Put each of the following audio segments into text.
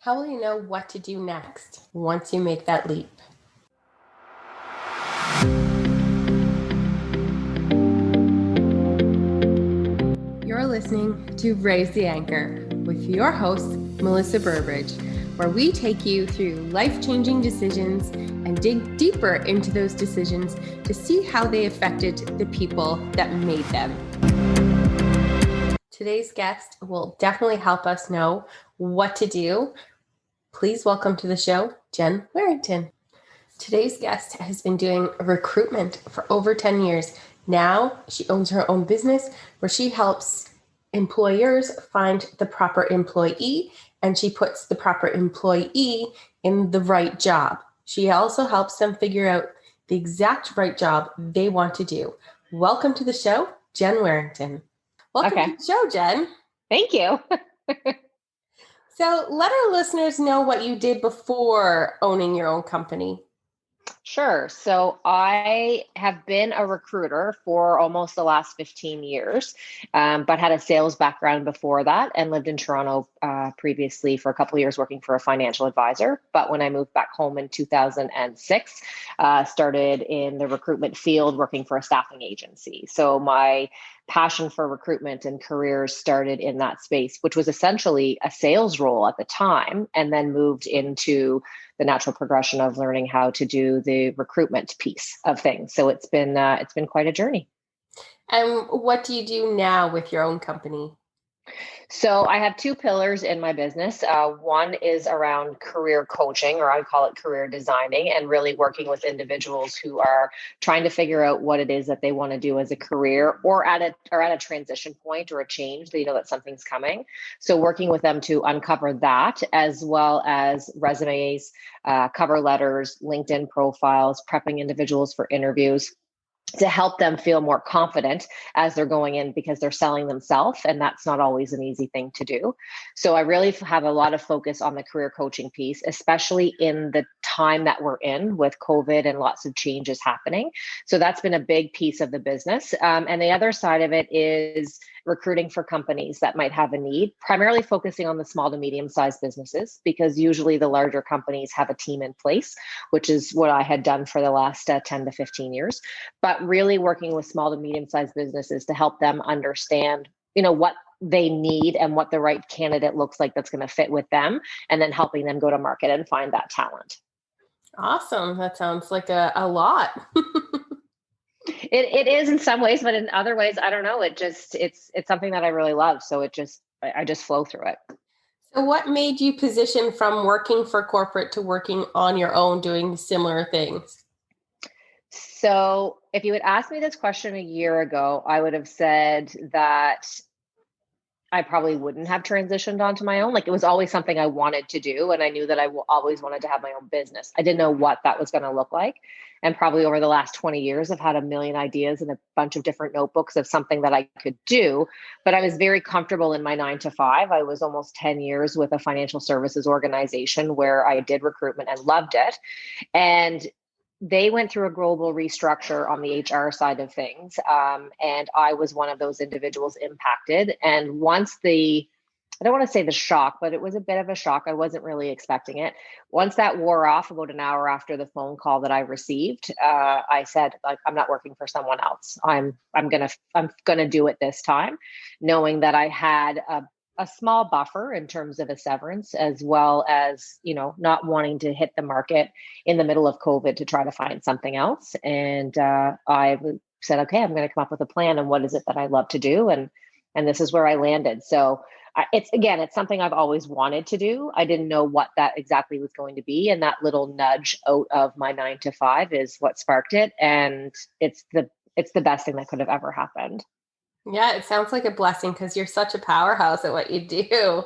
How will you know what to do next once you make that leap? You're listening to Raise the Anchor with your host, Melissa Burbridge, where we take you through life-changing decisions and dig deeper into those decisions to see how they affected the people that made them. Today's guest will definitely help us know what to do. Please welcome to the show, Jen Warrington. Today's guest has been doing recruitment for over 10 years. Now she owns her own business where she helps employers find the proper employee, and she puts the proper employee in the right job. She also helps them figure out the exact right job they want to do. Welcome to the show, Jen Warrington. Welcome to the show, Jen. Thank you. So let our listeners know what you did before owning your own company. Sure. So I have been a recruiter for almost the last 15 years, but had a sales background before that and lived in Toronto previously for a couple of years working for a financial advisor. But when I moved back home in 2006, started in the recruitment field working for a staffing agency. So my passion for recruitment and careers started in that space, which was essentially a sales role at the time, and then moved into the natural progression of learning how to do the recruitment piece of things. So it's been quite a journey. And what do you do now with your own company? So I have two pillars in my business. One is around career coaching, or I call it career designing, and really working with individuals who are trying to figure out what it is that they want to do as a career, or at a transition point or a change. They know that something's coming. So working with them to uncover that, as well as resumes, cover letters, LinkedIn profiles, prepping individuals for interviews, to help them feel more confident as they're going in, because they're selling themselves, and that's not always an easy thing to do. So I really have a lot of focus on the career coaching piece, especially in the time that we're in with COVID and lots of changes happening. So that's been a big piece of the business. And the other side of it is recruiting for companies that might have a need, primarily focusing on the small to medium-sized businesses, because usually the larger companies have a team in place, which is what I had done for the last 10 to 15 years. But really working with small to medium-sized businesses to help them understand, what they need and what the right candidate looks like that's going to fit with them, and then helping them go to market and find that talent. Awesome. That sounds like a lot. It is in some ways, but in other ways, I don't know. It's something that I really love. So I just flow through it. So what made you position from working for corporate to working on your own, doing similar things? So if you had asked me this question a year ago, I would have said that I probably wouldn't have transitioned onto my own. Like, it was always something I wanted to do. And I knew that I always wanted to have my own business. I didn't know what that was going to look like. And probably over the last 20 years, I've had a million ideas and a bunch of different notebooks of something that I could do. But I was very comfortable in my 9 to 5. I was almost 10 years with a financial services organization where I did recruitment and loved it. And they went through a global restructure on the HR side of things. And I was one of those individuals impacted. And I don't want to say the shock, but it was a bit of a shock. I wasn't really expecting it. Once that wore off, about an hour after the phone call that I received, I said, like, I'm not working for someone else. I'm gonna do it this time, knowing that I had a small buffer in terms of a severance, as well as, not wanting to hit the market in the middle of COVID to try to find something else. And I said, okay, I'm going to come up with a plan. And what is it that I love to do? And this is where I landed. So it's something I've always wanted to do. I didn't know what that exactly was going to be. And that little nudge out of my 9 to 5 is what sparked it. And it's the best thing that could have ever happened. Yeah, it sounds like a blessing, because you're such a powerhouse at what you do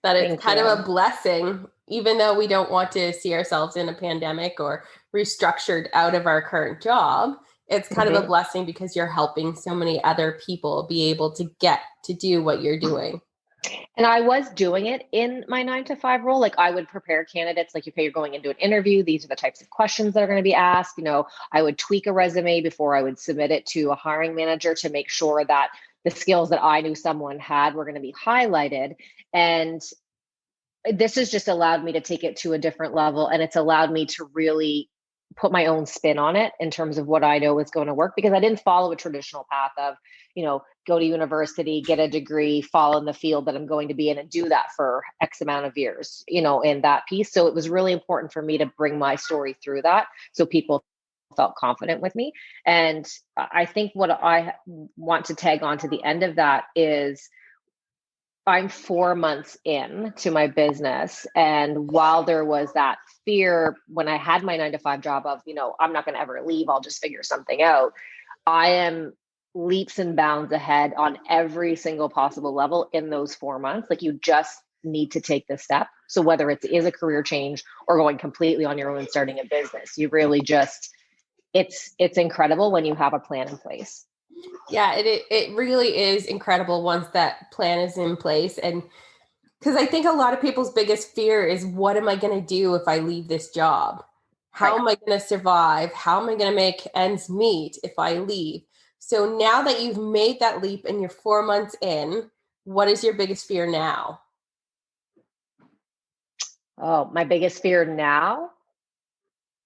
that it's kind of a blessing, even though we don't want to see ourselves in a pandemic or restructured out of our current job. It's kind of a blessing because you're helping so many other people be able to get to do what you're doing. And I was doing it in my 9 to 5 role. Like, I would prepare candidates, like, okay, you're going into an interview. These are the types of questions that are going to be asked. I would tweak a resume before I would submit it to a hiring manager to make sure that the skills that I knew someone had were going to be highlighted. And this has just allowed me to take it to a different level, and it's allowed me to really put my own spin on it in terms of what I know is going to work, because I didn't follow a traditional path of, go to university, get a degree, fall in the field that I'm going to be in and do that for X amount of years, in that piece. So it was really important for me to bring my story through that so people felt confident with me. And I think what I want to tag on to the end of that is I'm 4 months in to my business. And while there was that fear when I had my 9 to 5 job of, I'm not going to ever leave, I'll just figure something out, I am leaps and bounds ahead on every single possible level in those 4 months. Like, you just need to take the step. So whether it is a career change or going completely on your own and starting a business, you really just, it's incredible when you have a plan in place. Yeah, it really is incredible once that plan is in place. And because I think a lot of people's biggest fear is, what am I going to do if I leave this job? How Right. am I going to survive? How am I going to make ends meet if I leave? So now that you've made that leap and you're 4 months in, what is your biggest fear now? Oh, my biggest fear now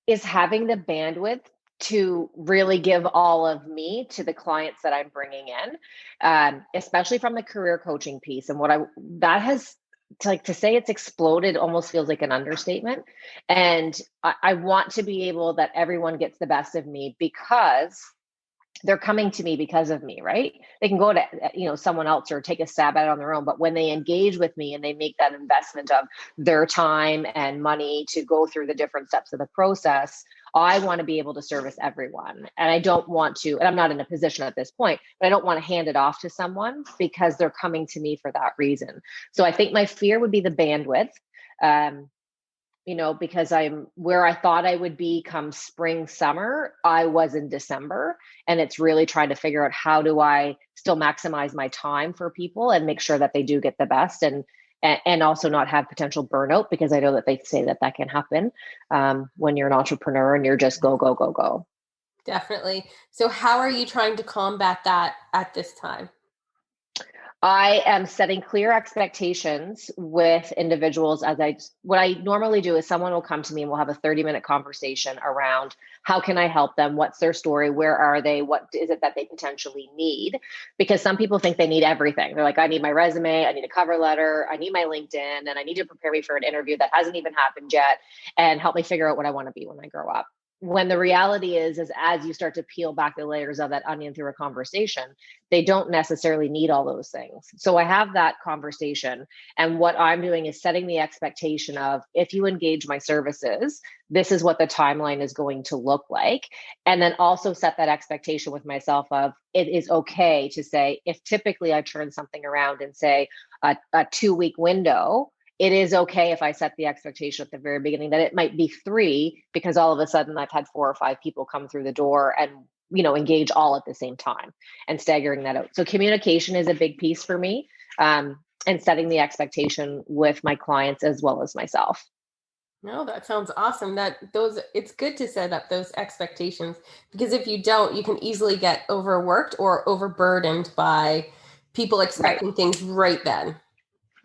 is having the bandwidth to really give all of me to the clients that I'm bringing in, especially from the career coaching piece. And that has, to say it's exploded almost feels like an understatement. And I want to be able that everyone gets the best of me, because they're coming to me because of me, right? They can go to, someone else or take a stab at it on their own. But when they engage with me and they make that investment of their time and money to go through the different steps of the process, I want to be able to service everyone. And I don't want to, and I'm not in a position at this point, but I don't want to hand it off to someone because they're coming to me for that reason. So I think my fear would be the bandwidth. Because I'm where I thought I would be come spring, summer, I was in December. And it's really trying to figure out, how do I still maximize my time for people and make sure that they do get the best, and also not have potential burnout, because I know that they say that can happen when you're an entrepreneur and you're just go, go, go, go. Definitely. So how are you trying to combat that at this time? I am setting clear expectations with individuals. What I normally do is, someone will come to me and we'll have a 30-minute conversation around, how can I help them? What's their story? Where are they? What is it that they potentially need? Because some people think they need everything. They're like, I need my resume, I need a cover letter, I need my LinkedIn, and I need to prepare me for an interview that hasn't even happened yet, and help me figure out what I want to be when I grow up. When the reality is as you start to peel back the layers of that onion through a conversation, they don't necessarily need all those things. So I have that conversation. And what I'm doing is setting the expectation of, if you engage my services, this is what the timeline is going to look like. And then also set that expectation with myself of, it is okay to say, if typically I turn something around and say a 2-week window, it is okay if I set the expectation at the very beginning that it might be 3, because all of a sudden I've had 4 or 5 people come through the door and engage all at the same time, and staggering that out. So communication is a big piece for me, and setting the expectation with my clients as well as myself. No, that sounds awesome. It's good to set up those expectations, because if you don't, you can easily get overworked or overburdened by people expecting Right. things right then.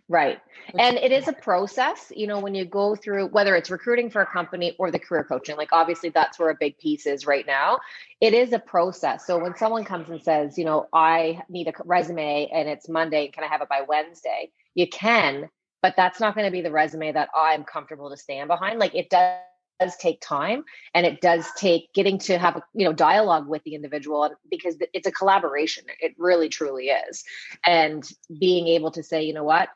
Right. And it is a process, when you go through, whether it's recruiting for a company or the career coaching, like obviously that's where a big piece is right now. It is a process. So when someone comes and says, I need a resume and it's Monday, can I have it by Wednesday? You can, but that's not going to be the resume that I'm comfortable to stand behind. Like, it does take time, and it does take getting to have a dialogue with the individual, because it's a collaboration. It really truly is. And being able to say, what,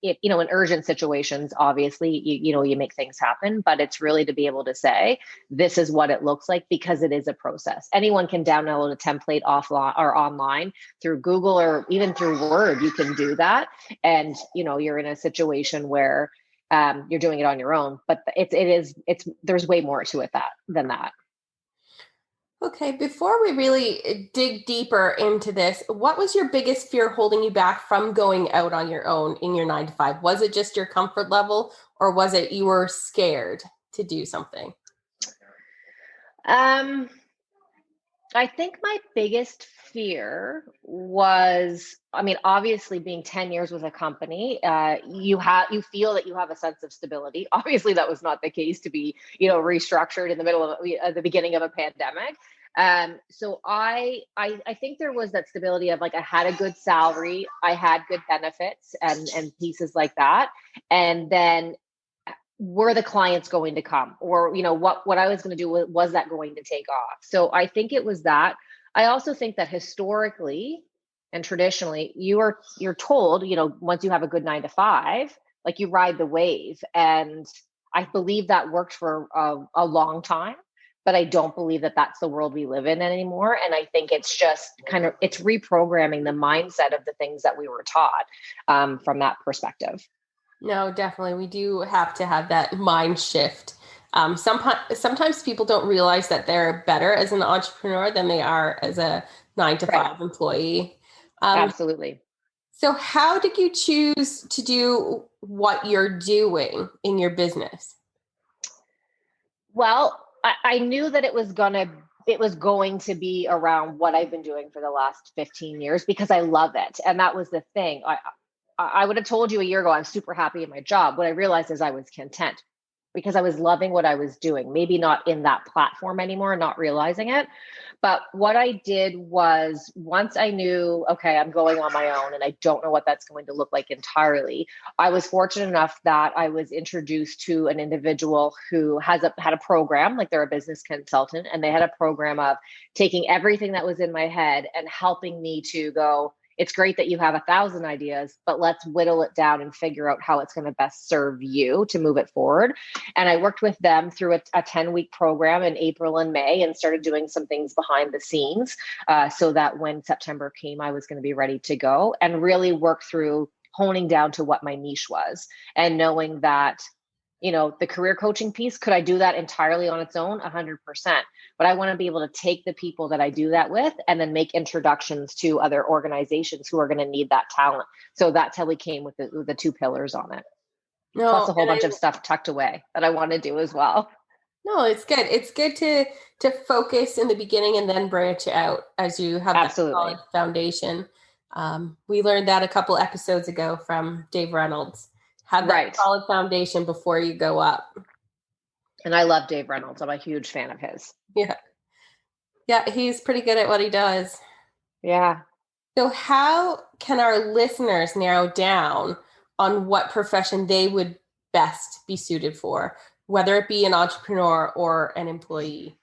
in urgent situations, obviously you make things happen, but it's really to be able to say, this is what it looks like, because it is a process. Anyone can download a template offline or online through Google, or even through Word. You can do that, and you're in a situation where you're doing it on your own, but there's way more to it than that. Okay, before we really dig deeper into this, what was your biggest fear holding you back from going out on your own in your 9 to 5? Was it just your comfort level, or was it you were scared to do something? Um, I think my biggest fear was, I mean, obviously being 10 years with a company, you feel that you have a sense of stability. Obviously, that was not the case to be, restructured in the middle of the beginning of a pandemic. So I think there was that stability of like I had a good salary, I had good benefits and pieces like that, and then were the clients going to come, or what I was going to do, was that going to take off? So I think it was that. I also think that historically and traditionally you're told, once you have a good 9 to 5, like you ride the wave, and I believe that worked for a long time, but I don't believe that that's the world we live in anymore. And I think it's just it's reprogramming the mindset of the things that we were taught, from that perspective. No, definitely. We do have to have that mind shift. Sometimes people don't realize that they're better as an entrepreneur than they are as a nine to Right. five employee. Um, Absolutely. so how did you choose to do what you're doing in your business? Well, I knew that it was going to be around what I've been doing for the last 15 years because I love it. And that was the thing. I would have told you a year ago, I'm super happy in my job. What I realized is I was content because I was loving what I was doing. Maybe not in that platform anymore, not realizing it. But what I did was, once I knew, okay, I'm going on my own and I don't know what that's going to look like entirely, I was fortunate enough that I was introduced to an individual who had a program, like they're a business consultant, and they had a program of taking everything that was in my head and helping me to go, it's great that you have 1,000 ideas, but let's whittle it down and figure out how it's going to best serve you to move it forward. And I worked with them through a 10-week program in April and May, and started doing some things behind the scenes, so that when September came, I was going to be ready to go and really work through honing down to what my niche was, and knowing that, the career coaching piece, could I do that entirely on its own? 100%. But I want to be able to take the people that I do that with and then make introductions to other organizations who are going to need that talent. So that's how we came with the 2 pillars on it, plus No, a whole bunch of stuff tucked away that I want to do as well. no, it's good. It's good to focus in the beginning and then branch out as you have that solid Absolutely. foundation. We learned that a couple episodes ago from Dave Reynolds. Have that Right. solid foundation before you go up. And I love Dave Reynolds. I'm a huge fan of his. Yeah. Yeah, he's pretty good at what he does. Yeah. So how can our listeners narrow down on what profession they would best be suited for, whether it be an entrepreneur or an employee?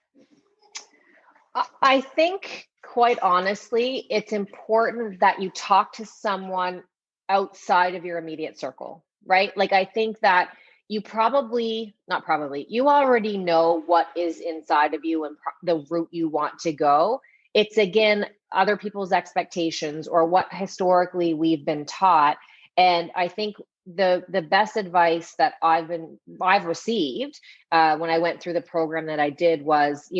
I think, quite honestly, it's important that you talk to someone outside of your immediate circle, right? Like, I think that you probably, not probably, you already know what is inside of you and the route you want to go. It's again, other people's expectations or what historically we've been taught. And I think the best advice that I've received, when I went through the program that I did, was,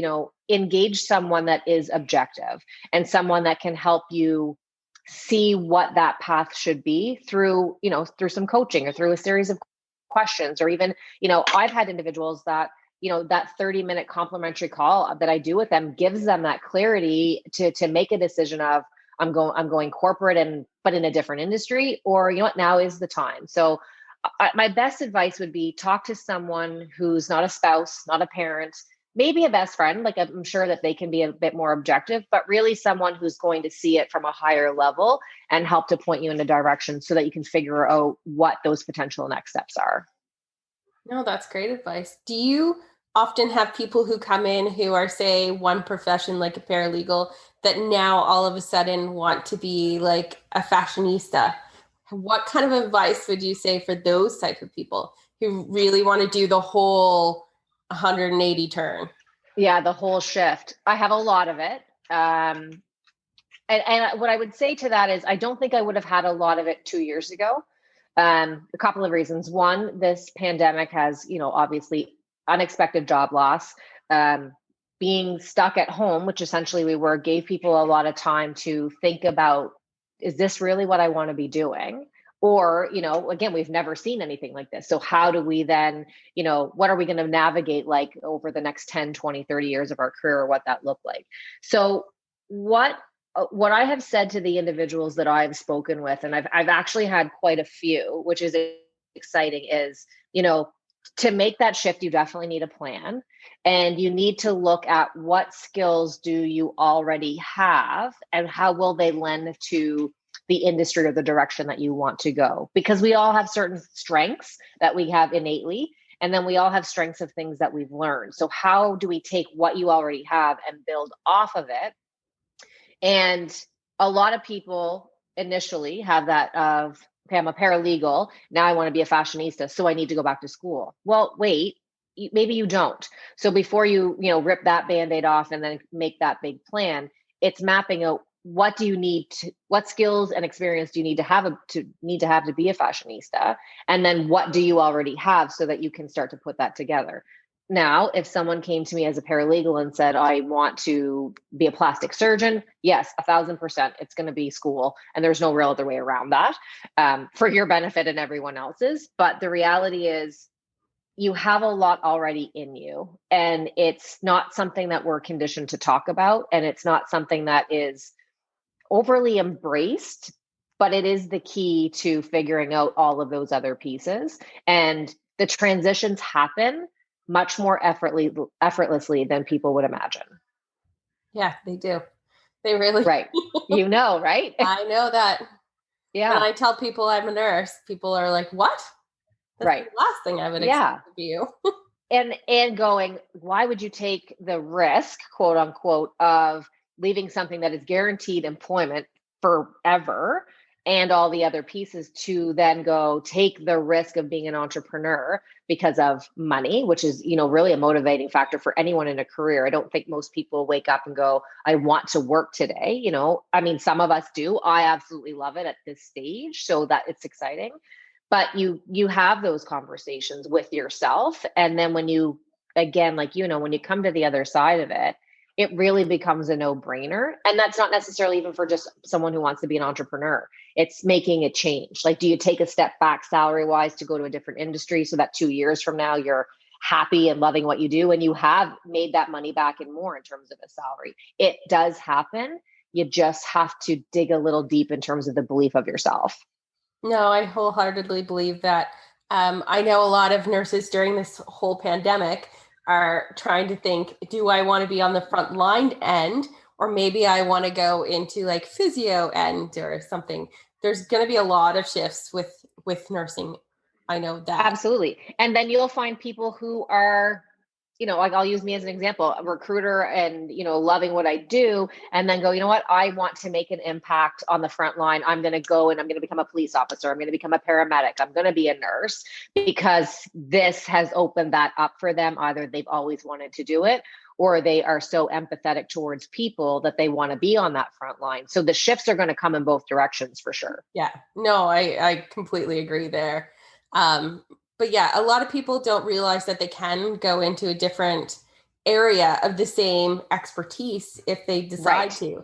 engage someone that is objective and someone that can help you see what that path should be through, through some coaching or through a series of questions. Or even, I've had individuals that, that 30-minute complimentary call that I do with them gives them that clarity to make a decision of, I'm going corporate, but in a different industry, or what, now is the time. So my best advice would be, talk to someone who's not a spouse, not a parent, maybe a best friend. Like, I'm sure that they can be a bit more objective, but really someone who's going to see it from a higher level and help to point you in a direction so that you can figure out what those potential next steps are. No, that's great advice. Do you often have people who come in who are, say, one profession, like a paralegal, that now all of a sudden want to be like a fashionista? What kind of advice would you say for those type of people who really want to do the whole 180 turn? Yeah, the whole shift. I have a lot of it. And what I would say to that is, I don't think I would have had a lot of it 2 years ago. A couple of reasons. One, this pandemic has, obviously unexpected job loss. Being stuck at home, which essentially we were, gave people a lot of time to think about, is this really what I want to be doing? Or, again, we've never seen anything like this. So how do we then, what are we going to navigate like over the next 10, 20, 30 years of our career, or what that looked like? So what I have said to the individuals that I've spoken with, and I've actually had quite a few, which is exciting, is, to make that shift, you definitely need a plan, and you need to look at what skills do you already have and how will they lend to the industry or the direction that you want to go. Because we all have certain strengths that we have innately, and then we all have strengths of things that we've learned. So how do we take what you already have and build off of it? And a lot of people initially have that of, okay, I'm a paralegal. Now I want to be a fashionista, so I need to go back to school. Well, wait, maybe you don't. So before you, rip that Band-Aid off and then make that big plan, it's mapping out what skills and experience do you need to have to be a fashionista? And then what do you already have so that you can start to put that together? Now, if someone came to me as a paralegal and said, I want to be a plastic surgeon, yes, 1,000%, it's going to be school. And there's no real other way around that, for your benefit and everyone else's. But the reality is you have a lot already in you, and it's not something that we're conditioned to talk about. And it's not something that is overly embraced, but it is the key to figuring out all of those other pieces. And the transitions happen much more effortlessly than people would imagine. Yeah, they do. They really. Right. Right? I know that. Yeah. When I tell people I'm a nurse, people are like, what? That's right. The last thing I would expect to be you. and going, why would you take the risk, quote unquote, of leaving something that is guaranteed employment forever and all the other pieces to then go take the risk of being an entrepreneur because of money, which is, really a motivating factor for anyone in a career. I don't think most people wake up and go, I want to work today. I mean, some of us do. I absolutely love it at this stage, so that it's exciting. But you have those conversations with yourself. And then when you, again, like, when you come to the other side of it, it really becomes a no-brainer. And that's not necessarily even for just someone who wants to be an entrepreneur. It's making a change. Like, do you take a step back salary-wise to go to a different industry so that 2 years from now you're happy and loving what you do and you have made that money back and more in terms of a salary? It does happen. You just have to dig a little deep in terms of the belief of yourself. No, I wholeheartedly believe that. I know a lot of nurses during this whole pandemic are trying to think, do I want to be on the front line end, or maybe I want to go into like physio end or something. There's going to be a lot of shifts with nursing. I know that. Absolutely. And then you'll find people who are, like, I'll use me as an example, a recruiter and, loving what I do, and then go, you know what, I want to make an impact on the front line. I'm going to go and I'm going to become a police officer. I'm going to become a paramedic. I'm going to be a nurse, because this has opened that up for them. Either they've always wanted to do it, or they are so empathetic towards people that they want to be on that front line. So the shifts are going to come in both directions for sure. Yeah, no, I completely agree there. But yeah, a lot of people don't realize that they can go into a different area of the same expertise if they decide to.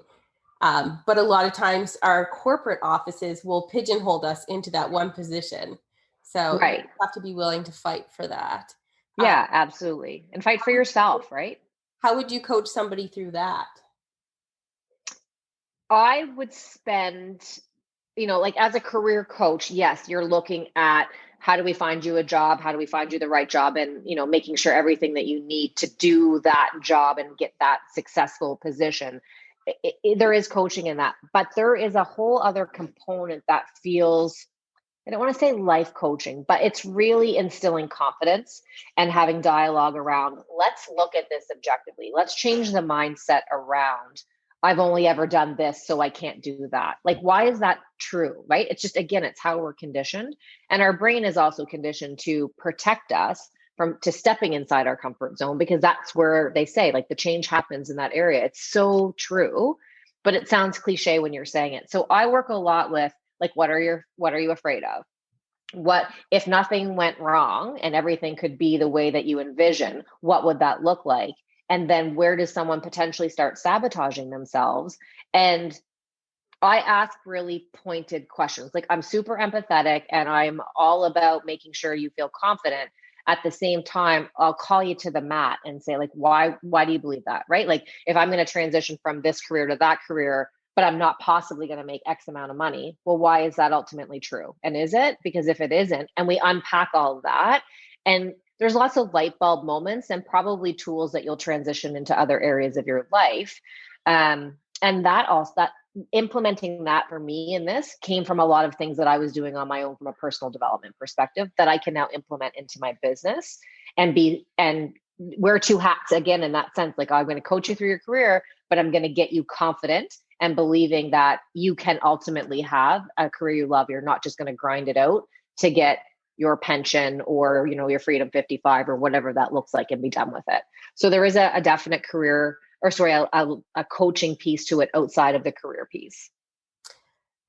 But a lot of times our corporate offices will pigeonhole us into that one position. So you have to be willing to fight for that. Yeah, absolutely. And fight for yourself, right? How would you coach somebody through that? I would spend, like, as a career coach, yes, you're looking at how do we find you a job? How do we find you the right job? And, making sure everything that you need to do that job and get that successful position. There is coaching in that, but there is a whole other component that feels, I don't want to say life coaching, but it's really instilling confidence and having dialogue around, let's look at this objectively. Let's change the mindset around, I've only ever done this, so I can't do that. Like, why is that true, right? It's just, again, it's how we're conditioned. And our brain is also conditioned to protect us to stepping inside our comfort zone, because that's where they say, like, the change happens in that area. It's so true, but it sounds cliche when you're saying it. So I work a lot with, like, what are you afraid of? What if nothing went wrong and everything could be the way that you envision? What would that look like? And then where does someone potentially start sabotaging themselves? And I ask really pointed questions. Like, I'm super empathetic and I'm all about making sure you feel confident. At the same time, I'll call you to the mat and say, like, why do you believe that? Right? Like, if I'm going to transition from this career to that career, but I'm not possibly going to make X amount of money, well, why is that ultimately true? And is it? Because if it isn't, and we unpack all of that, and there's lots of light bulb moments and probably tools that you'll transition into other areas of your life. And that implementing that for me in this came from a lot of things that I was doing on my own from a personal development perspective that I can now implement into my business and wear two hats again in that sense. Like, I'm going to coach you through your career, but I'm going to get you confident and believing that you can ultimately have a career you love. You're not just going to grind it out to get your pension or, your freedom 55 or whatever that looks like and be done with it. So there is a definite career or sorry, a coaching piece to it outside of the career piece.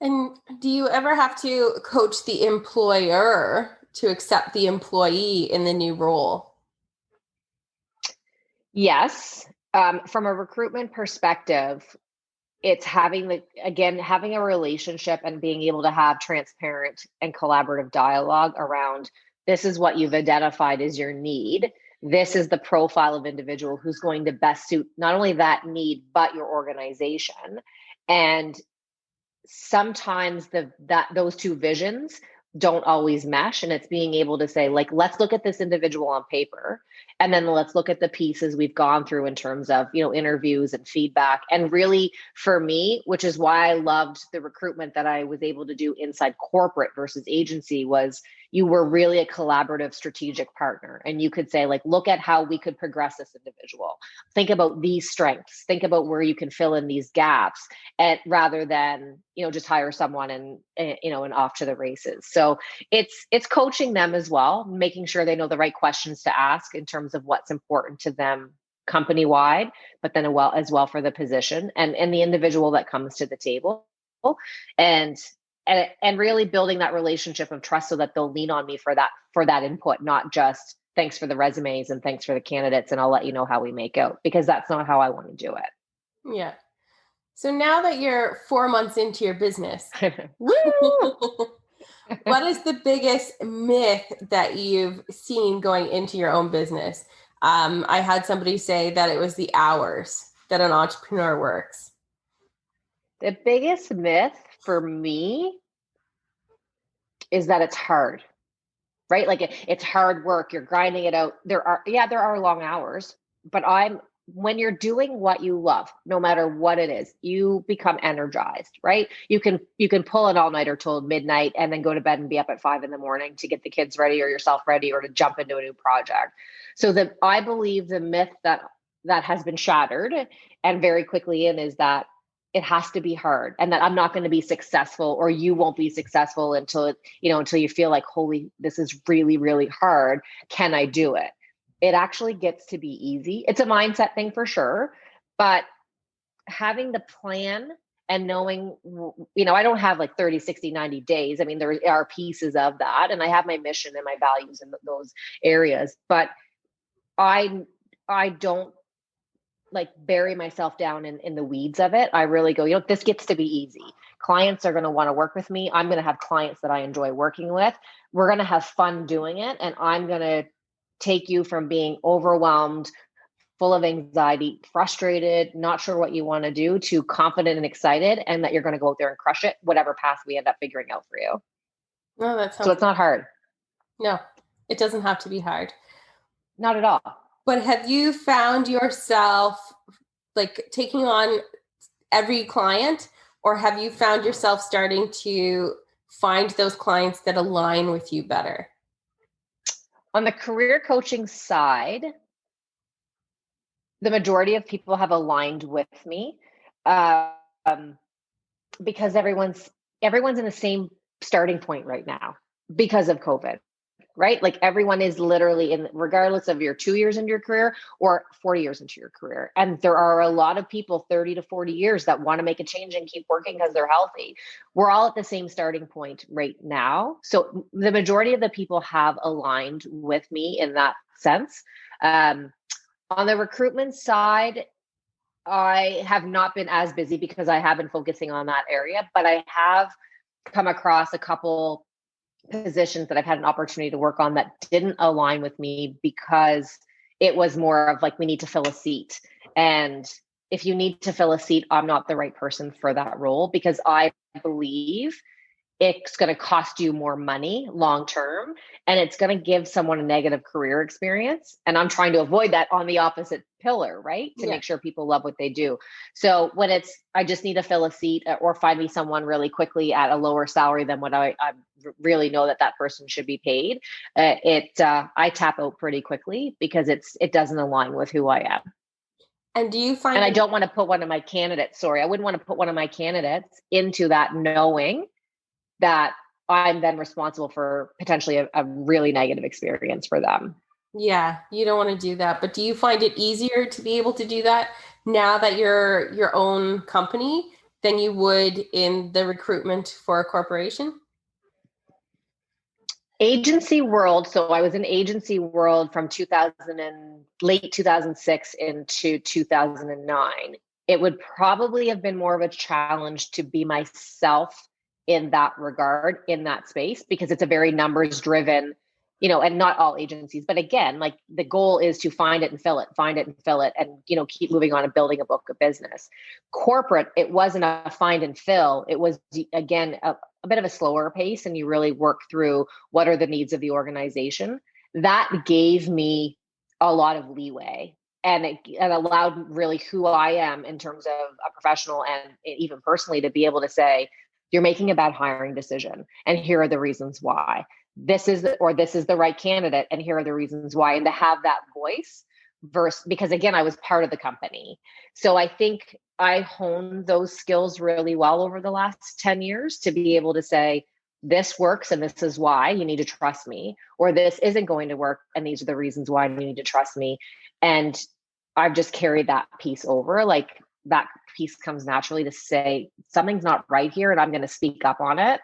And do you ever have to coach the employer to accept the employee in the new role? Yes. From a recruitment perspective, it's having a relationship and being able to have transparent and collaborative dialogue around, this is what you've identified as your need. This is the profile of individual who's going to best suit not only that need, but your organization. And sometimes those two visions don't always mesh, and it's being able to say, like, let's look at this individual on paper, and then let's look at the pieces we've gone through in terms of interviews and feedback. And really, for me, which is why I loved the recruitment that I was able to do inside corporate versus agency, was you were really a collaborative strategic partner, and you could say, like, look at how we could progress this individual, think about these strengths, think about where you can fill in these gaps, and rather than just hire someone and off to the races. So it's coaching them as well, making sure they know the right questions to ask in terms of what's important to them company wide, but then as well for the position and the individual that comes to the table, and really building that relationship of trust so that they'll lean on me for that input, not just thanks for the resumes and thanks for the candidates and I'll let you know how we make out, because that's not how I want to do it. Yeah. So now that you're 4 months into your business, what is the biggest myth that you've seen going into your own business? I had somebody say that it was the hours that an entrepreneur works. The biggest myth for me is that it's hard, right? Like it's hard work. You're grinding it out. There are long hours, but when you're doing what you love, no matter what it is, you become energized, right? You can pull an all-nighter till midnight and then go to bed and be up at 5 a.m. to get the kids ready or yourself ready or to jump into a new project. So I believe the myth that has been shattered and very quickly is that it has to be hard and that I'm not going to be successful or you won't be successful until you feel like, holy, this is really, really hard. Can I do it? It actually gets to be easy. It's a mindset thing for sure, but having the plan and knowing, I don't have like 30, 60, 90 days. I mean, there are pieces of that, and I have my mission and my values in those areas, but I don't like bury myself down in the weeds of it. I really go, this gets to be easy. Clients are going to want to work with me. I'm going to have clients that I enjoy working with. We're going to have fun doing it. And I'm going to take you from being overwhelmed, full of anxiety, frustrated, not sure what you want to do, to confident and excited, and that you're going to go out there and crush it, whatever path we end up figuring out for you. No, so it's not hard. No, it doesn't have to be hard. Not at all. But have you found yourself like taking on every client, or have you found yourself starting to find those clients that align with you better? On the career coaching side, the majority of people have aligned with me because everyone's in the same starting point right now because of COVID, right? Like everyone is literally regardless of your 2 years into your career or 40 years into your career. And there are a lot of people 30 to 40 years that want to make a change and keep working because they're healthy. We're all at the same starting point right now. So the majority of the people have aligned with me in that sense. On the recruitment side, I have not been as busy because I have been focusing on that area, but I have come across a couple positions that I've had an opportunity to work on that didn't align with me because it was more of like, we need to fill a seat. And if you need to fill a seat, I'm not the right person for that role, because I believe it's going to cost you more money long term, and it's going to give someone a negative career experience. And I'm trying to avoid that on the opposite pillar, right? To Yeah. make sure people love what they do. So when it's, I just need to fill a seat or find me someone really quickly at a lower salary than what I really know that person should be paid, I tap out pretty quickly because it doesn't align with who I am. And do you find And I don't want to put one of my candidates, I wouldn't want to put one of my candidates into that, knowing that I'm then responsible for potentially a really negative experience for them. Yeah, you don't want to do that. But do you find it easier to be able to do that now that you're your own company than you would in the recruitment for a corporation? Agency world. So I was in agency world from 2000 and late 2006 into 2009. It would probably have been more of a challenge to be myself in that regard, in that space, because it's a very numbers driven, and not all agencies, but again, like the goal is to find it and fill it, and, keep moving on and building a book of business. Corporate, it wasn't a find and fill. It was, again, a bit of a slower pace, and you really work through what are the needs of the organization. That gave me a lot of leeway, and it allowed really who I am in terms of a professional and even personally to be able to say, you're making a bad hiring decision, and here are the reasons why. This is the right candidate, and here are the reasons why. And to have that voice because again, I was part of the company. So I think I honed those skills really well over the last 10 years to be able to say, this works and this is why you need to trust me, or this isn't going to work and these are the reasons why you need to trust me. And I've just carried that piece over. Like, that piece comes naturally to say something's not right here and I'm going to speak up on it,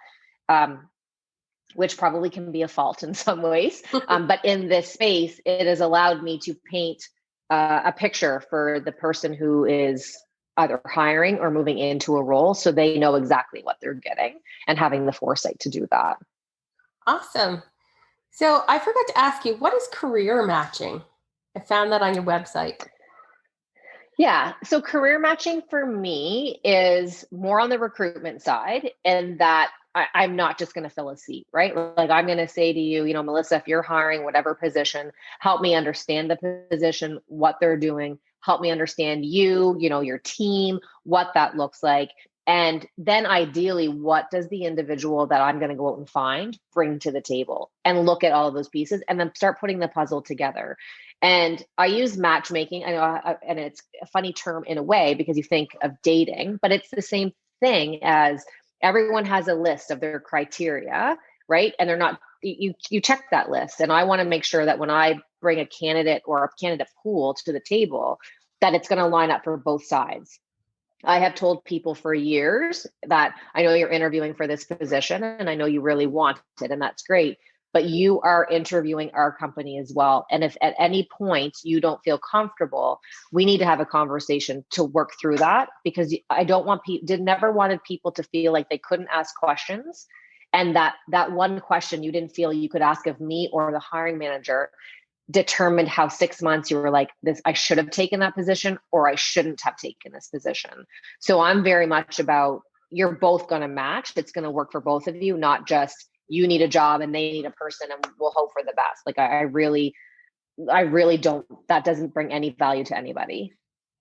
which probably can be a fault in some ways. But in this space, it has allowed me to paint a picture for the person who is either hiring or moving into a role, so they know exactly what they're getting and having the foresight to do that. Awesome. So I forgot to ask you, what is career matching? I found that on your website. Yeah. So career matching for me is more on the recruitment side, and that I'm not just going to fill a seat, right? Like, I'm going to say to you, Melissa, if you're hiring whatever position, help me understand the position, what they're doing, help me understand your team, what that looks like. And then ideally, what does the individual that I'm going to go out and find bring to the table, and look at all of those pieces and then start putting the puzzle together. And I use matchmaking. I know, and it's a funny term in a way because you think of dating, but it's the same thing as everyone has a list of their criteria, right? And they're not, you check that list. And I want to make sure that when I bring a candidate or a candidate pool to the table, that it's going to line up for both sides. I have told people for years that I know you're interviewing for this position and I know you really want it, and that's great, but you are interviewing our company as well. And if at any point you don't feel comfortable, we need to have a conversation to work through that, because I don't want never wanted people to feel like they couldn't ask questions. And that one question you didn't feel you could ask of me or the hiring manager determined how 6 months you were like, this, I should have taken that position or I shouldn't have taken this position. So I'm very much about, you're both going to match. It's going to work for both of you, not just you need a job and they need a person and we'll hope for the best. Like, I really don't, that doesn't bring any value to anybody.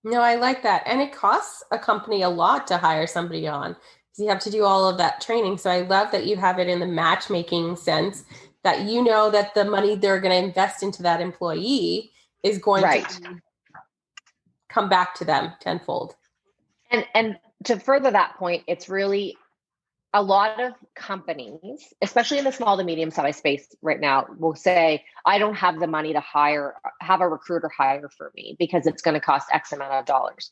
No, I like that. And it costs a company a lot to hire somebody on, because you have to do all of that training. So I love that you have it in the matchmaking sense, that you know that the money they're going to invest into that employee is going to come back to them tenfold. And to furthave that point, it's really a lot of companies, especially in the small to medium sized space right now, will say, I don't have the money to have a recruiter hire for me because it's going to cost X amount of dollars.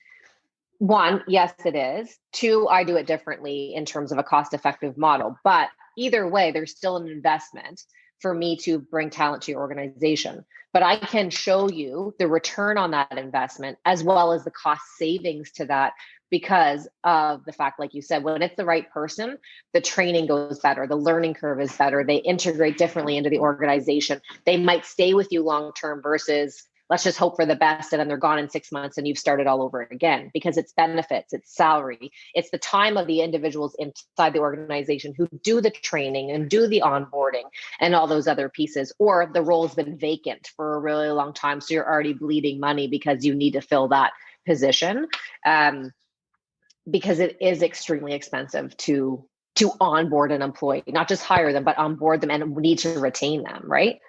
One, yes, it is. Two, I do it differently in terms of a cost effective model. But either way, there's still an investment. for me to bring talent to your organization. But I can show you the return on that investment as well as the cost savings to that, because of the fact, like you said, when it's the right person, the training goes better, the learning curve is better, they integrate differently into the organization. They might stay with you long term versus let's just hope for the best and then they're gone in 6 months and you've started all over again, because it's benefits, it's salary, it's the time of the individuals inside the organization who do the training and do the onboarding and all those other pieces. Or the role's been vacant for a really long time, so you're already bleeding money because you need to fill that position, because it is extremely expensive to onboard an employee, not just hire them, but onboard them and need to retain them, right?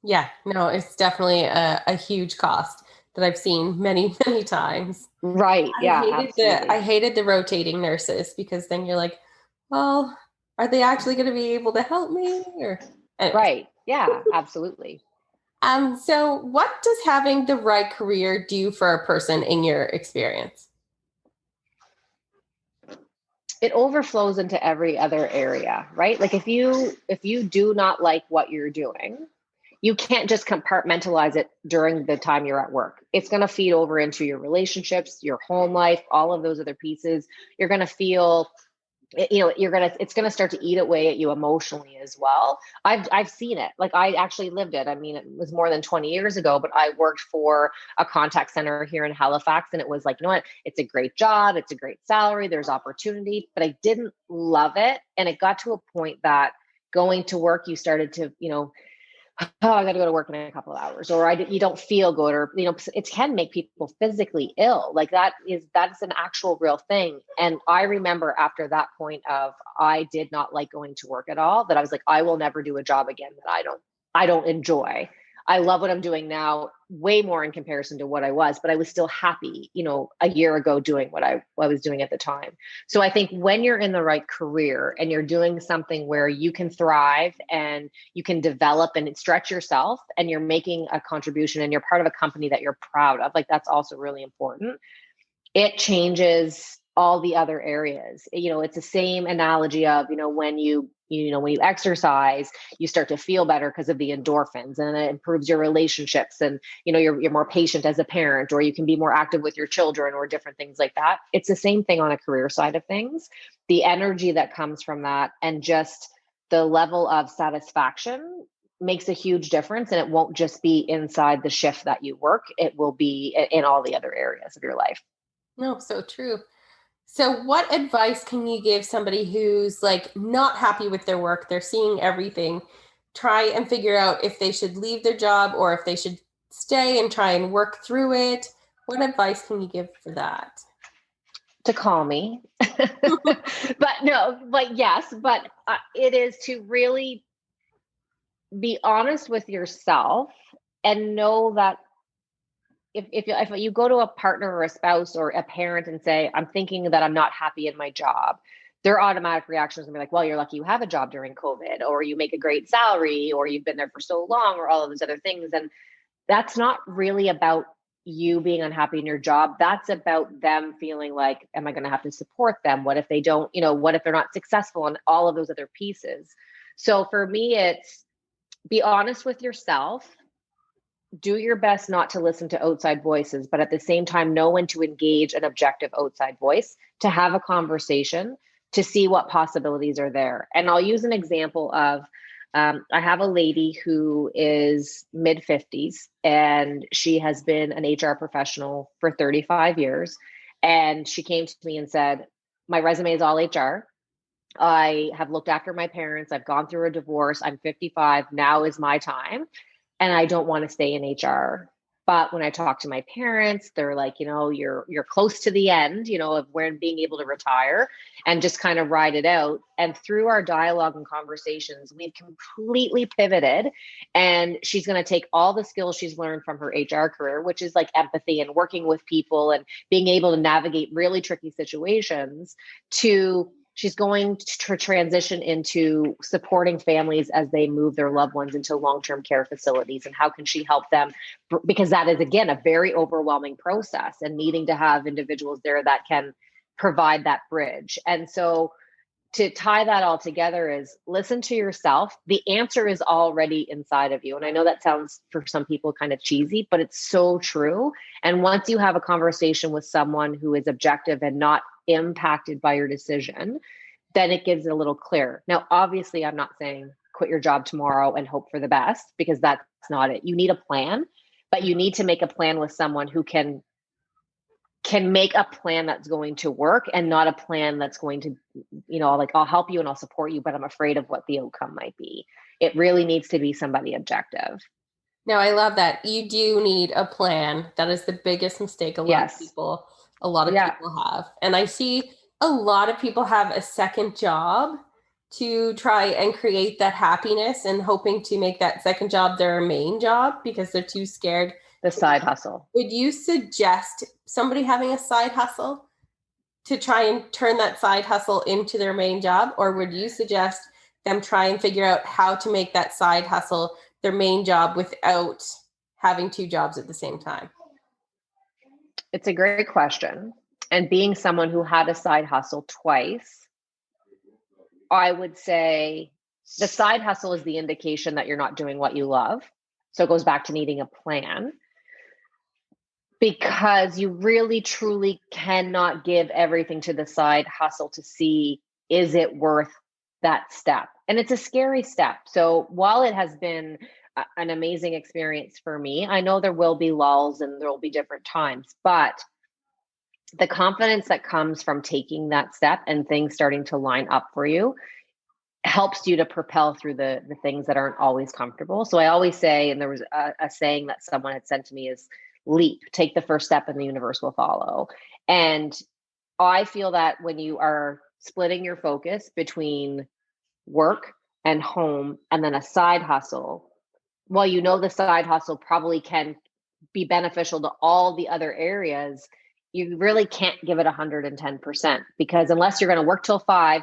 Yeah, no, it's definitely a huge cost that I've seen many, many times. Right. Yeah, I absolutely. hated the rotating nurses, because then you're like, well, are they actually going to be able to help me? Or anyways. Right. Yeah, absolutely. So what does having the right career do for a person in your experience? It overflows into every other area, right? Like if you do not like what you're doing, you can't just compartmentalize it during the time you're at work. It's going to feed over into your relationships, your home life, all of those other pieces. You're going to feel, it's going to start to eat away at you emotionally as well. I've seen it. Like, I actually lived it. I mean, it was more than 20 years ago, but I worked for a contact center here in Halifax, and it was like, you know what, it's a great job, it's a great salary, there's opportunity, but I didn't love it. And it got to a point that going to work, you started to, oh, I got to go to work in a couple of hours, or you don't feel good, or, it can make people physically ill. Like that's an actual real thing. And I remember after that point of, I did not like going to work at all, that I was like, I will never do a job again that I don't enjoy. I love what I'm doing now, way more in comparison to what I was, but I was still happy, a year ago doing what I was doing at the time. So I think when you're in the right career and you're doing something where you can thrive and you can develop and stretch yourself, and you're making a contribution and you're part of a company that you're proud of, like, that's also really important. It changes all the other areas. It's the same analogy of, when you exercise, you start to feel better because of the endorphins, and it improves your relationships, and you're more patient as a parent, or you can be more active with your children, or different things like that. It's the same thing on a career side of things. The energy that comes from that, and just the level of satisfaction, makes a huge difference. And it won't just be inside the shift that you work, it will be in all the other areas of your life. No, so true. So what advice can you give somebody who's like not happy with their work? They're seeing everything, try and figure out if they should leave their job or if they should stay and try and work through it. What advice can you give for that? To call me. But no, but yes, but it is to really be honest with yourself, and know that if you go to a partner or a spouse or a parent and say, I'm thinking that I'm not happy in my job, their automatic reaction is going to be like, well, you're lucky you have a job during COVID, or you make a great salary, or you've been there for so long, or all of those other things. And that's not really about you being unhappy in your job. That's about them feeling like, am I going to have to support them? What if they don't, what if they're not successful, and all of those other pieces. So for me, it's be honest with yourself, do your best not to listen to outside voices, but at the same time, know when to engage an objective outside voice, to have a conversation, to see what possibilities are there. And I'll use an example of, I have a lady who is mid 50s, and she has been an HR professional for 35 years. And she came to me and said, my resume is all HR. I have looked after my parents. I've gone through a divorce. I'm 55. Now is my time. And I don't want to stay in HR. But when I talk to my parents, they're like, you're close to the end, of when being able to retire and just kind of ride it out. And through our dialogue and conversations, we've completely pivoted. And she's going to take all the skills she's learned from her HR career, which is like empathy and working with people and being able to navigate really tricky situations, to she's going to transition into supporting families as they move their loved ones into long-term care facilities. And how can she help them? Because that is, again, a very overwhelming process, and needing to have individuals there that can provide that bridge. And so to tie that all together is listen to yourself. The answer is already inside of you. And I know that sounds for some people kind of cheesy, but it's so true. And once you have a conversation with someone who is objective and not impacted by your decision, then it gives it a little clearer. Now, obviously, I'm not saying quit your job tomorrow and hope for the best, because that's not it. You need a plan, but you need to make a plan with someone who can make a plan that's going to work, and not a plan that's going to, like, I'll help you and I'll support you, but I'm afraid of what the outcome might be. It really needs to be somebody objective. No, I love that. You do need a plan. That is the biggest mistake a lot of people have. And I see a lot of people have a second job to try and create that happiness, and hoping to make that second job their main job because they're too scared. The side hustle. Would you suggest somebody having a side hustle to try and turn that side hustle into their main job? Or would you suggest them try and figure out how to make that side hustle their main job without having two jobs at the same time? It's a great question. And being someone who had a side hustle twice, I would say the side hustle is the indication that you're not doing what you love. So it goes back to needing a plan, because you really truly cannot give everything to the side hustle to see, is it worth that step? And it's a scary step. So while it has been an amazing experience for me, I know there will be lulls and there will be different times, but the confidence that comes from taking that step and things starting to line up for you helps you to propel through the things that aren't always comfortable. So I always say, and there was a saying that someone had sent to me, is leap, take the first step and the universe will follow. And I feel that when you are splitting your focus between work and home and then a side hustle, while the side hustle probably can be beneficial to all the other areas, you really can't give it 110%, because unless you're going to work till 5,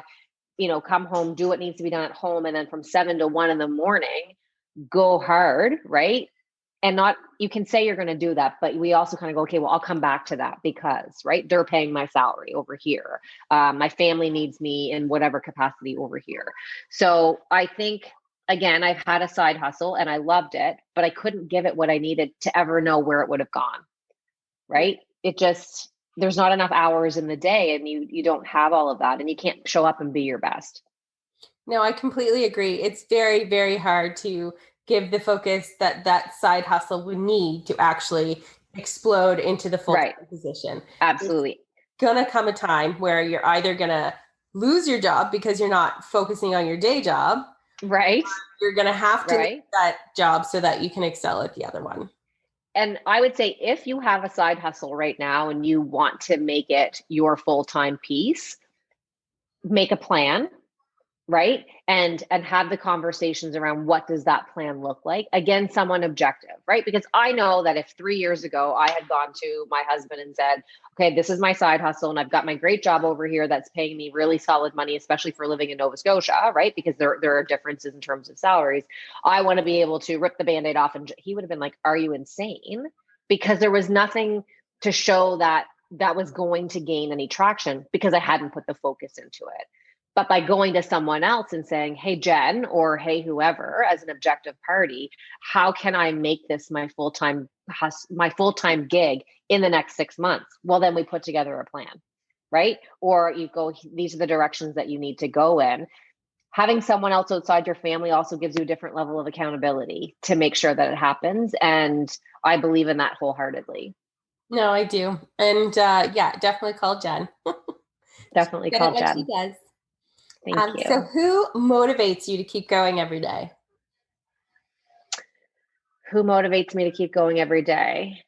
come home, do what needs to be done at home, and then from 7 to 1 in the morning, go hard, right? And you can say you're going to do that, but we also kind of go, okay, well, I'll come back to that because, right, they're paying my salary over here. My family needs me in whatever capacity over here. So I think, again, I've had a side hustle and I loved it, but I couldn't give it what I needed to ever know where it would have gone, right? There's not enough hours in the day, and you don't have all of that, and you can't show up and be your best. No, I completely agree. It's very, very hard to give the focus that side hustle would need to actually explode into the full-time position. Absolutely. It's going to come a time where you're either going to lose your job because you're not focusing on your day job. Right. You're going to have to leave that job so that you can excel at the other one. And I would say, if you have a side hustle right now and you want to make it your full-time piece, make a plan, right? And have the conversations around, what does that plan look like? Again, someone objective, right? Because I know that if 3 years ago I had gone to my husband and said, okay, this is my side hustle and I've got my great job over here that's paying me really solid money, especially for living in Nova Scotia, right? Because there are differences in terms of salaries. I want to be able to rip the Band-Aid off. And he would have been like, are you insane? Because there was nothing to show that was going to gain any traction, because I hadn't put the focus into it. But by going to someone else and saying, hey, Jen, or hey, whoever, as an objective party, how can I make this my full-time gig in the next 6 months? Well, then we put together a plan, right? Or you go, these are the directions that you need to go in. Having someone else outside your family also gives you a different level of accountability to make sure that it happens. And I believe in that wholeheartedly. No, I do. And definitely call Jen. Definitely call Jen. She does. Thank you. So who motivates you to keep going every day? Who motivates me to keep going every day?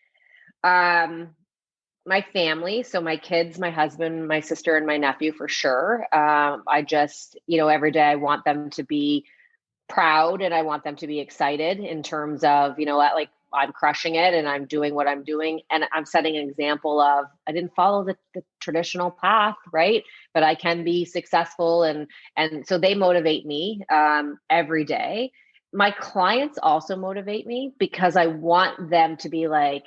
My family. So my kids, my husband, my sister, and my nephew, for sure. I just, every day I want them to be proud and I want them to be excited in terms of, like, I'm crushing it and I'm doing what I'm doing. And I'm setting an example of, I didn't follow the traditional path, right? But I can be successful. And so they motivate me every day. My clients also motivate me, because I want them to be like,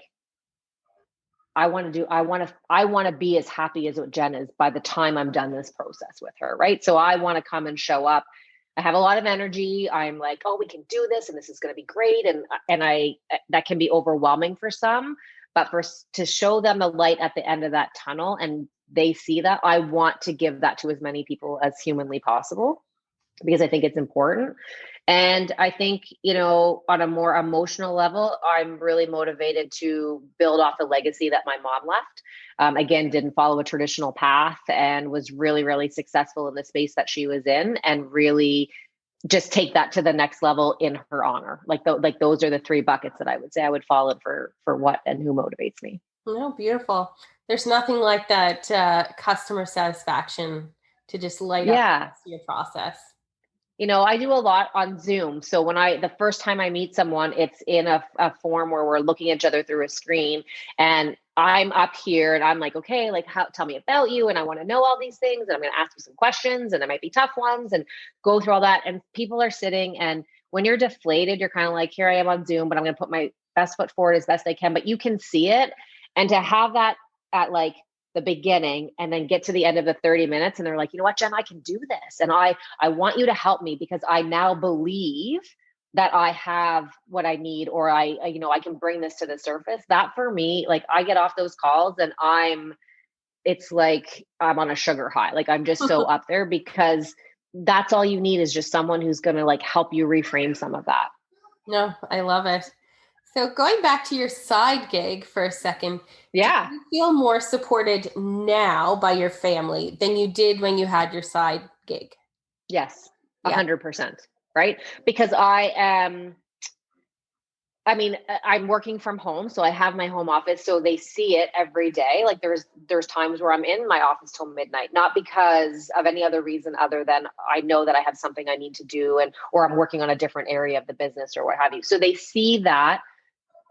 I want to be as happy as what Jen is by the time I'm done this process with her, right? So I want to come and show up. I have a lot of energy. I'm like, oh, we can do this and this is going to be great. And I, that can be overwhelming for some, but to show them the light at the end of that tunnel and they see that, I want to give that to as many people as humanly possible because I think it's important. And I think, on a more emotional level, I'm really motivated to build off the legacy that my mom left. Again, didn't follow a traditional path and was really, really successful in the space that she was in, and really just take that to the next level in her honor. Like those are the three buckets that I would say I would follow for what and who motivates me. No, beautiful. There's nothing like that customer satisfaction to just light up Yeah. your process. I do a lot on Zoom. So the first time I meet someone, it's in a form where we're looking at each other through a screen, and I'm up here and I'm like, okay, like tell me about you. And I want to know all these things. And I'm going to ask you some questions, and there might be tough ones, and go through all that. And people are sitting, and when you're deflated, you're kind of like, here I am on Zoom, but I'm going to put my best foot forward as best I can, but you can see it. And to have that at like the beginning and then get to the end of the 30 minutes and they're like, you know what, Jen, I can do this. And I want you to help me because I now believe that I have what I need, or I can bring this to the surface. That for me, like I get off those calls and it's like I'm on a sugar high. Like I'm just so up there because that's all you need is just someone who's going to like help you reframe some of that. No, I love it. So going back to your side gig for a second, yeah, do you feel more supported now by your family than you did when you had your side gig? Yes, Yeah. 100%. Right? Because I'm working from home, so I have my home office, so they see it every day. Like there's times where I'm in my office till midnight, not because of any other reason other than I know that I have something I need to do, or I'm working on a different area of the business or what have you. So they see that.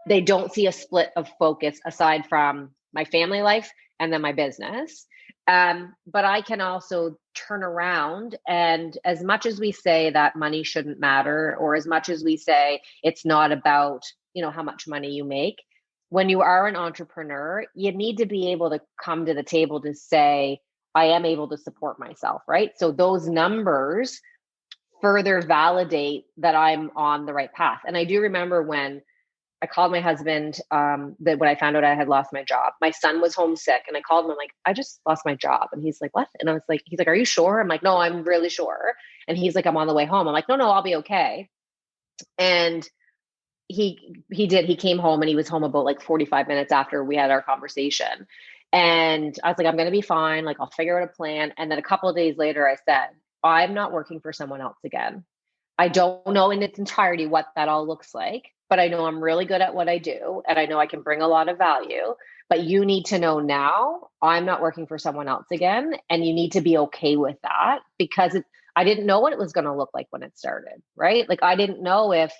They don't see a split of focus aside from my family life and then my business. But I can also turn around, and as much as we say that money shouldn't matter, or as much as we say it's not about, how much money you make, when you are an entrepreneur, you need to be able to come to the table to say, I am able to support myself, right? So those numbers further validate that I'm on the right path. And I do remember when I called my husband that when I found out I had lost my job. My son was homesick, and I called him. I'm like, I just lost my job. And he's like, what? And I was like, he's like, are you sure? I'm like, no, I'm really sure. And he's like, I'm on the way home. I'm like, no, I'll be okay. And he did. He came home, and he was home about like 45 minutes after we had our conversation. And I was like, I'm going to be fine. Like, I'll figure out a plan. And then a couple of days later, I said, I'm not working for someone else again. I don't know in its entirety what that all looks like, but I know I'm really good at what I do, and I know I can bring a lot of value. But you need to know now I'm not working for someone else again, and you need to be okay with that, because I didn't know what it was going to look like when it started, right? Like I didn't know if,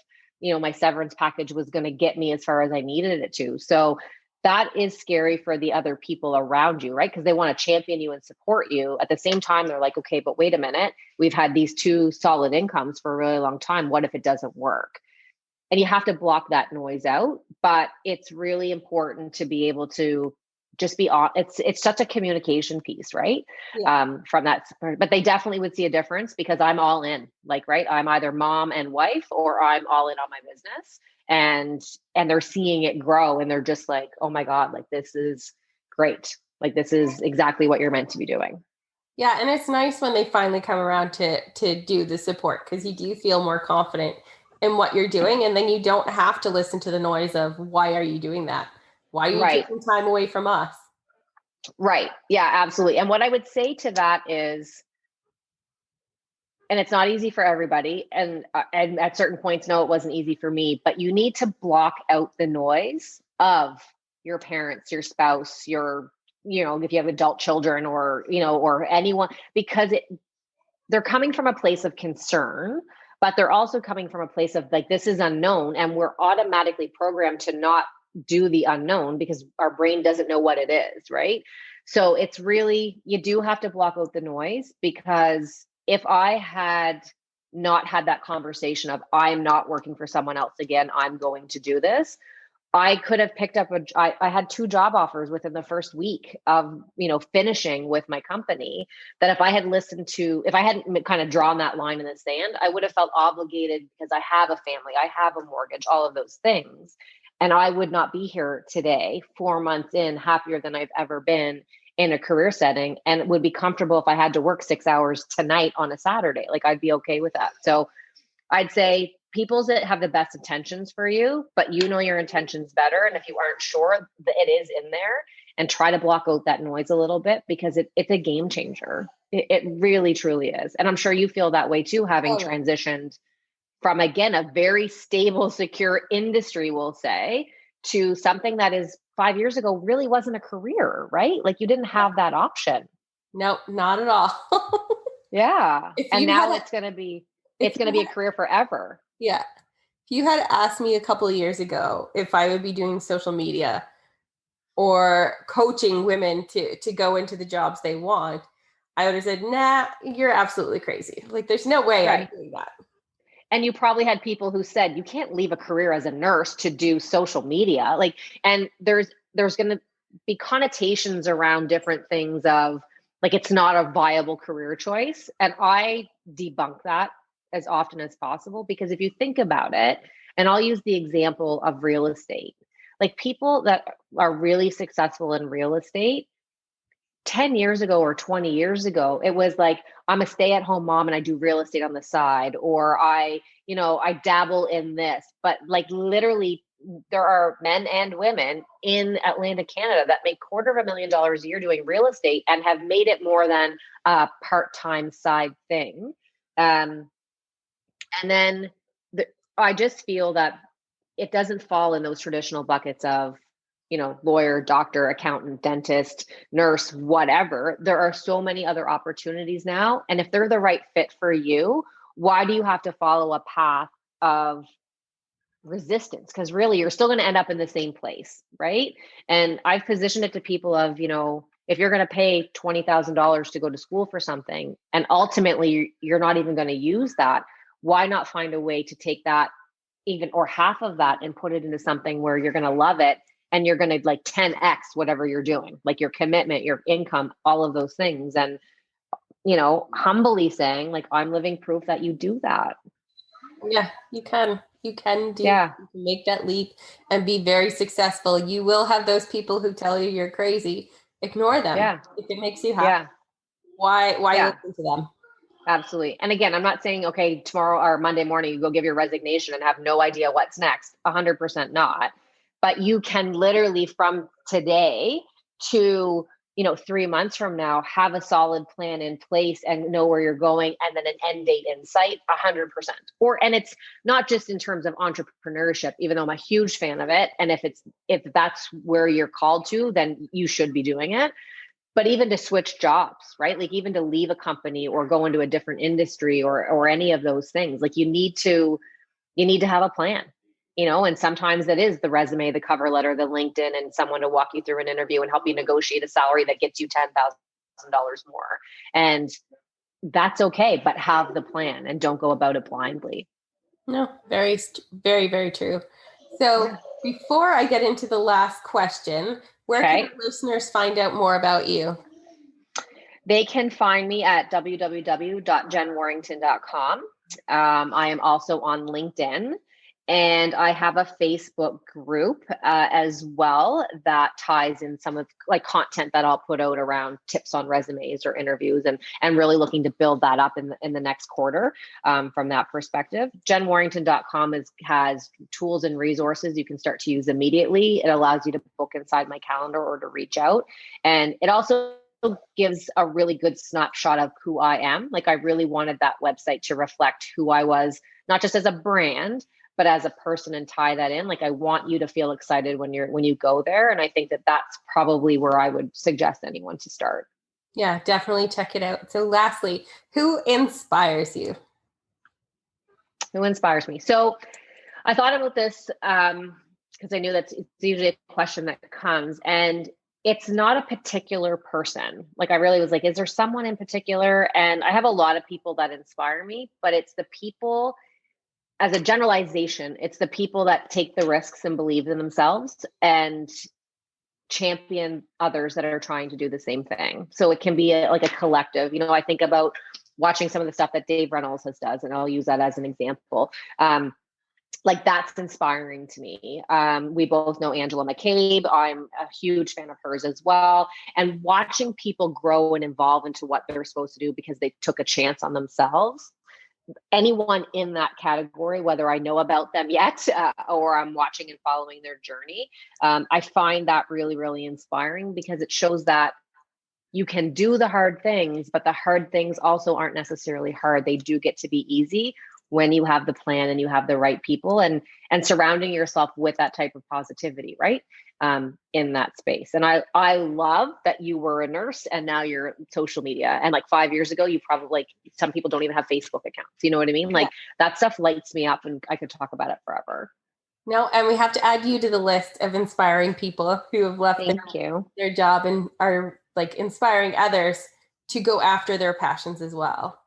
my severance package was going to get me as far as I needed it to. So that is scary for the other people around you, right? Because they want to champion you and support you. At the same time, they're like, okay, but wait a minute. We've had these two solid incomes for a really long time. What if it doesn't work? And you have to block that noise out. But it's really important to be able to just be on. It's such a communication piece, right? Yeah. From that, but they definitely would see a difference because I'm all in. Like, right, I'm either mom and wife, or I'm all in on my business. And they're seeing it grow, and they're just like, oh my God, like this is great. Like this is exactly what you're meant to be doing. Yeah, and it's nice when they finally come around to do the support, because you do feel more confident in what you're doing, and then you don't have to listen to the noise of why are you doing that? Why are you Right. taking time away from us? Right. Yeah, absolutely. And what I would say to that is, and it's not easy for everybody, and at certain points, no, it wasn't easy for me, but you need to block out the noise of your parents, your spouse, your, if you have adult children, or, or anyone, because they're coming from a place of concern, but they're also coming from a place of like, this is unknown, and we're automatically programmed to not do the unknown because our brain doesn't know what it is, right? So it's really, you do have to block out the noise, because if I had not had that conversation of I'm not working for someone else again, I'm going to do this, I could have picked up I had two job offers within the first week of, finishing with my company, that if I had listened to, if I hadn't kind of drawn that line in the sand, I would have felt obligated because I have a family, I have a mortgage, all of those things. And I would not be here today, 4 months in, happier than I've ever been in a career setting, and would be comfortable if I had to work 6 hours tonight on a Saturday. Like, I'd be okay with that. So I'd say people that have the best intentions for you, but you know your intentions better. And if you aren't sure, that it is in there, and try to block out that noise a little bit, because it's a game changer. It really, truly is. And I'm sure you feel that way too, having Oh, yeah. transitioned from, again, a very stable, secure industry, we'll say, to something that is 5 years ago really wasn't a career, right? Like, you didn't have that option. No, not at all. Yeah. If And you now had, it's going to be, if you a had, career forever. yeah, if you had asked me a couple of years ago if I would be doing social media or coaching women to go into the jobs they want, I would have said, nah, you're absolutely crazy. Like, there's no way I'm Right. doing that. And you probably had people who said, you can't leave a career as a nurse to do social media. Like, and there's going to be connotations around different things of, like, it's not a viable career choice. And I debunk that as often as possible, because if you think about it, and I'll use the example of real estate, like, people that are really successful in real estate 10 years ago or 20 years ago, it was like, I'm a stay-at-home mom and I do real estate on the side, or I dabble in this. But, like, literally, there are men and women in Atlantic, Canada, that make $250,000 a year doing real estate and have made it more than a part-time side thing. And then I just feel that it doesn't fall in those traditional buckets of, lawyer, doctor, accountant, dentist, nurse, whatever. There are so many other opportunities now. And if they're the right fit for you, why do you have to follow a path of resistance? Because really, you're still going to end up in the same place, right? And I've positioned it to people of, if you're going to pay $20,000 to go to school for something, and ultimately you're not even going to use that, why not find a way to take that, even, or half of that, and put it into something where you're going to love it, and you're going to, like, 10x whatever you're doing, like your commitment, your income, all of those things. And, humbly saying, like, I'm living proof that you do that. Yeah, you can. You can do, Yeah. you can make that leap and be very successful. You will have those people who tell you you're crazy. Ignore them. Yeah. If it makes you happy, Yeah. why Yeah. listen to them? Absolutely. And again, I'm not saying, okay, tomorrow or Monday morning, you go give your resignation and have no idea what's next. 100% not. But you can literally, from today to, 3 months from now, have a solid plan in place and know where you're going, and then an end date in sight. 100%. And it's not just in terms of entrepreneurship, even though I'm a huge fan of it. And if that's where you're called to, then you should be doing it. But even to switch jobs, right? Like, even to leave a company or go into a different industry, or any of those things, like, you need to have a plan, and sometimes that is the resume, the cover letter, the LinkedIn, and someone to walk you through an interview and help you negotiate a salary that gets you $10,000 more. And that's okay, but have the plan and don't go about it blindly. No, very, very, very true. So Yeah. before I get into the last question, where can Okay. our listeners find out more about you? They can find me at www.jenwarrington.com. I am also on LinkedIn, and I have a Facebook group as well that ties in some of, like, content that I'll put out around tips on resumes or interviews, and really looking to build that up in the next quarter from that perspective. JenWarrington.com has tools and resources you can start to use immediately. It allows you to book inside my calendar or to reach out, and it also gives a really good snapshot of who I am. Like, I really wanted that website to reflect who I was, not just as a brand, but as a person, and tie that in. Like, I want you to feel excited when you go there. And I think that that's probably where I would suggest anyone to start. Yeah, definitely check it out. So lastly, who inspires you? Who inspires me? So I thought about this because I knew it's usually a question that comes, and it's not a particular person. Like, I really was like, is there someone in particular? And I have a lot of people that inspire me, but it's the people as a generalization, it's the people that take the risks and believe in themselves and champion others that are trying to do the same thing. So it can be like a collective. I think about watching some of the stuff that Dave Reynolds does, and I'll use that as an example. Like that's inspiring to me. We both know Angela McCabe. I'm a huge fan of hers as well. And watching people grow and evolve into what they're supposed to do because they took a chance on themselves. Anyone in that category, whether I know about them yet or I'm watching and following their journey, I find that really, really inspiring because it shows that you can do the hard things, but the hard things also aren't necessarily hard. They do get to be easy when you have the plan and you have the right people and surrounding yourself with that type of positivity, right? In that space. And I love that you were a nurse and now you're social media. And like 5 years ago, you probably, some people don't even have Facebook accounts. You know what I mean? Like that stuff lights me up and I could talk about it forever. No, and we have to add you to the list of inspiring people who have left their job and are like inspiring others to go after their passions as well.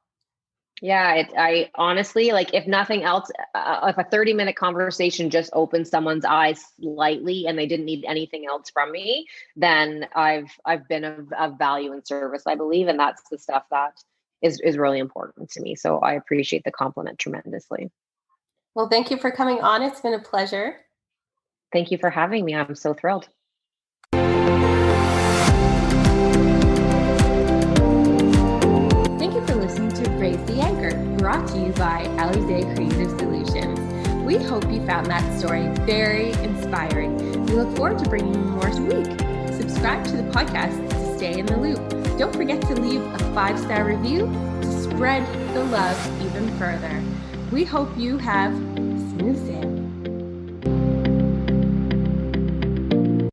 Yeah, I honestly, like if nothing else, if a 30-minute conversation just opens someone's eyes slightly and they didn't need anything else from me, then I've been of value and service, I believe. And that's the stuff that is really important to me. So I appreciate the compliment tremendously. Well, thank you for coming on. It's been a pleasure. Thank you for having me. I'm so thrilled. Thank you for listening to Raise the Anchor, brought to you by Alizé Creative Solutions. We hope you found that story very inspiring. We look forward to bringing you more week. Subscribe to the podcast to stay in the loop. Don't forget to leave a 5-star review to spread the love even further. We hope you have